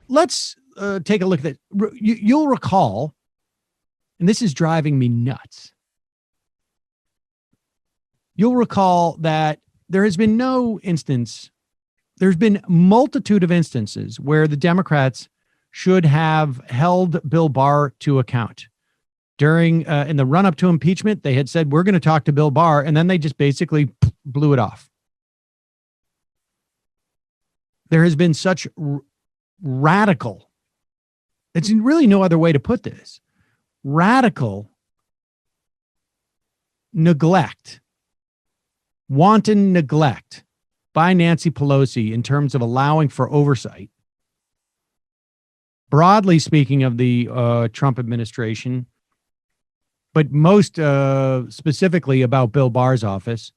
Let's take a look at that. You'll recall, and this is driving me nuts. You'll recall that there's been multitude of instances where the Democrats should have held Bill Barr to account. During in the run up to impeachment, they had said, we're going to talk to Bill Barr, and then they just basically blew it off. There has been such radical, it's really no other way to put this, radical neglect, wanton neglect by Nancy Pelosi in terms of allowing for oversight. Broadly speaking of the Trump administration, but most specifically about Bill Barr's office,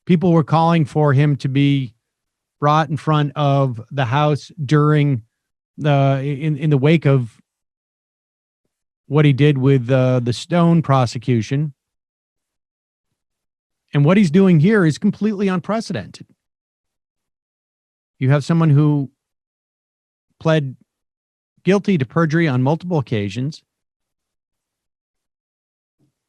people were calling for him to be brought in front of the House during in the wake of what he did with the Stone prosecution. And what he's doing here is completely unprecedented. You have someone who pled guilty to perjury on multiple occasions.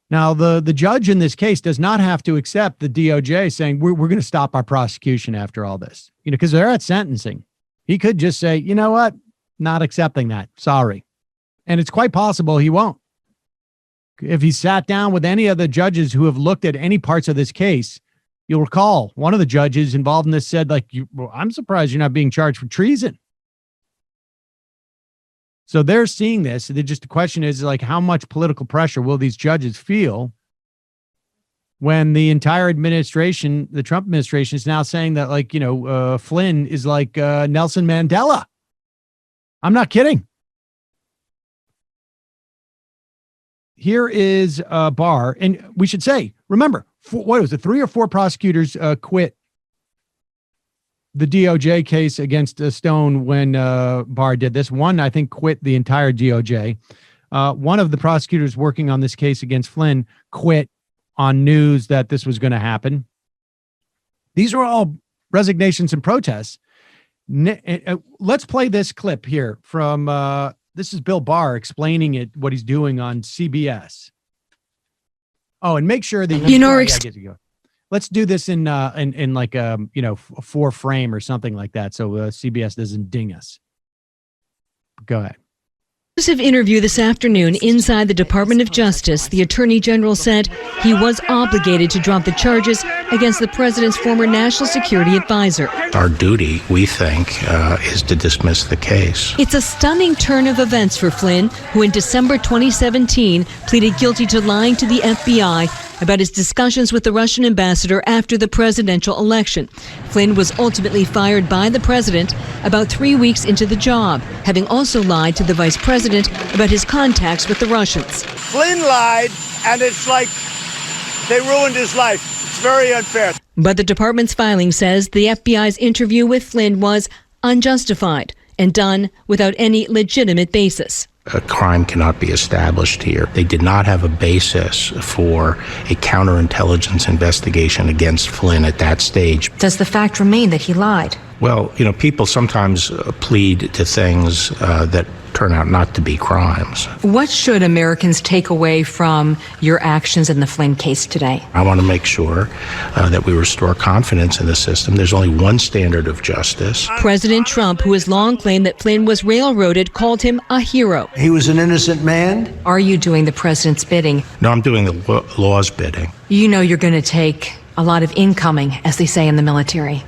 Now, the judge in this case does not have to accept the DOJ saying, we're going to stop our prosecution after all this, because they're at sentencing. He could just say, you know what? Not accepting that. Sorry. And it's quite possible he won't. If he sat down with any of the judges who have looked at any parts of this case, you'll recall one of the judges involved in this said, I'm surprised you're not being charged for treason. So they're seeing this. The question is how much political pressure will these judges feel when the entire administration, the Trump administration, is now saying that Flynn is like Nelson Mandela. I'm not kidding. Here is Barr. And we should say, remember, what was it? 3 or 4 prosecutors quit the DOJ case against Stone when Barr did this. One, I think, quit the entire DOJ. One of the prosecutors working on this case against Flynn quit on news that this was going to happen. These are all resignations and protests. Let's play this clip here from, this is Bill Barr explaining what he's doing on CBS. Oh, and make sure that let's do this in like a 4-frame or something like that, so CBS doesn't ding us. Go ahead. Exclusive interview this afternoon inside the Department of Justice. The Attorney General said he was obligated to drop the charges against the president's former national security advisor. Our duty, we think, is to dismiss the case. It's a stunning turn of events for Flynn, who in December 2017 pleaded guilty to lying to the FBI about his discussions with the Russian ambassador after the presidential election. Flynn was ultimately fired by the president about 3 weeks into the job, having also lied to the vice president about his contacts with the Russians. Flynn lied, and it's like they ruined his life. It's very unfair. But the department's filing says the FBI's interview with Flynn was unjustified and done without any legitimate basis. A crime cannot be established here. They did not have a basis for a counterintelligence investigation against Flynn at that stage. Does the fact remain that he lied? Well, people sometimes plead to things that turn out not to be crimes. What should Americans take away from your actions in the Flynn case today? I want to make sure that we restore confidence in the system. There's only one standard of justice. President Trump, who has long claimed that Flynn was railroaded, called him a hero. He was an innocent man. Are you doing the president's bidding? No, I'm doing the law's bidding. You know you're going to take a lot of incoming, as they say in the military,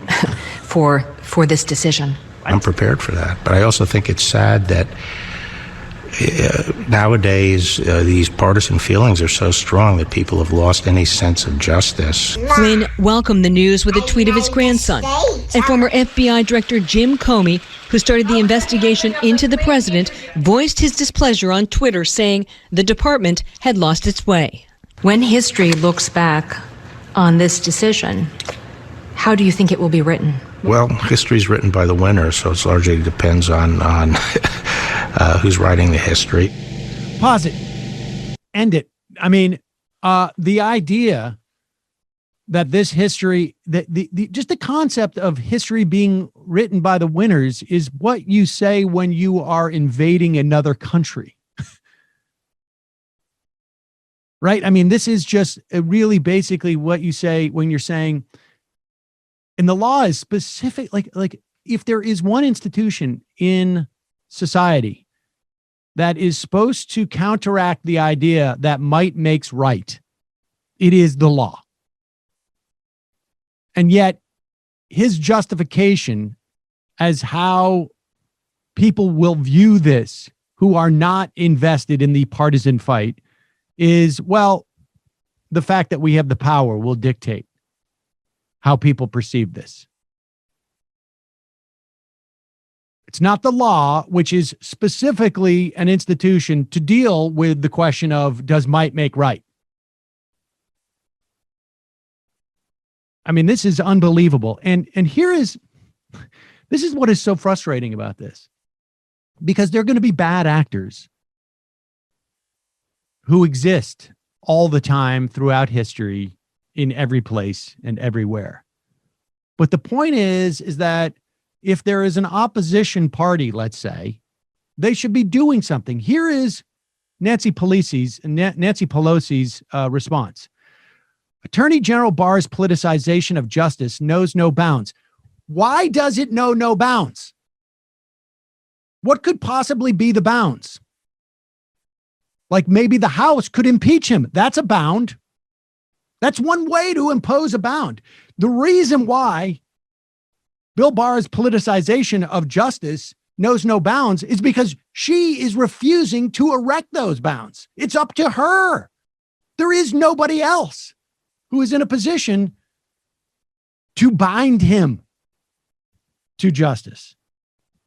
for this decision. I'm prepared for that. But I also think it's sad that nowadays these partisan feelings are so strong that people have lost any sense of justice. Flynn welcomed the news with a tweet of his grandson. And former FBI Director Jim Comey, who started the investigation into the president, voiced his displeasure on Twitter, saying the department had lost its way. When history looks back on this decision, how do you think it will be written? Well, history's written by the winner, so it largely depends on who's writing the history. Pause it. End it. I mean, the idea that this history, that just the concept of history being written by the winners is what you say when you are invading another country. Right? I mean, this is just really basically what you say when you're saying, and the law is specific, like if there is one institution in society that is supposed to counteract the idea that might makes right, it is the law. And yet his justification as how people will view this who are not invested in the partisan fight is, well, the fact that we have the power will dictate how people perceive this. It's not the law, which is specifically an institution to deal with the question of, does might make right? I mean, this is unbelievable. And this is what is so frustrating about this, because they're going to be bad actors who exist all the time throughout history in every place and everywhere. But the point is that if there is an opposition party, let's say, they should be doing something. Here is Nancy Pelosi's response. Attorney General Barr's politicization of justice knows no bounds. Why does it know no bounds? What could possibly be the bounds? Like maybe the House could impeach him. That's a bound. That's one way to impose a bound. The reason why Bill Barr's politicization of justice knows no bounds is because she is refusing to erect those bounds. It's up to her. There is nobody else who is in a position to bind him to justice.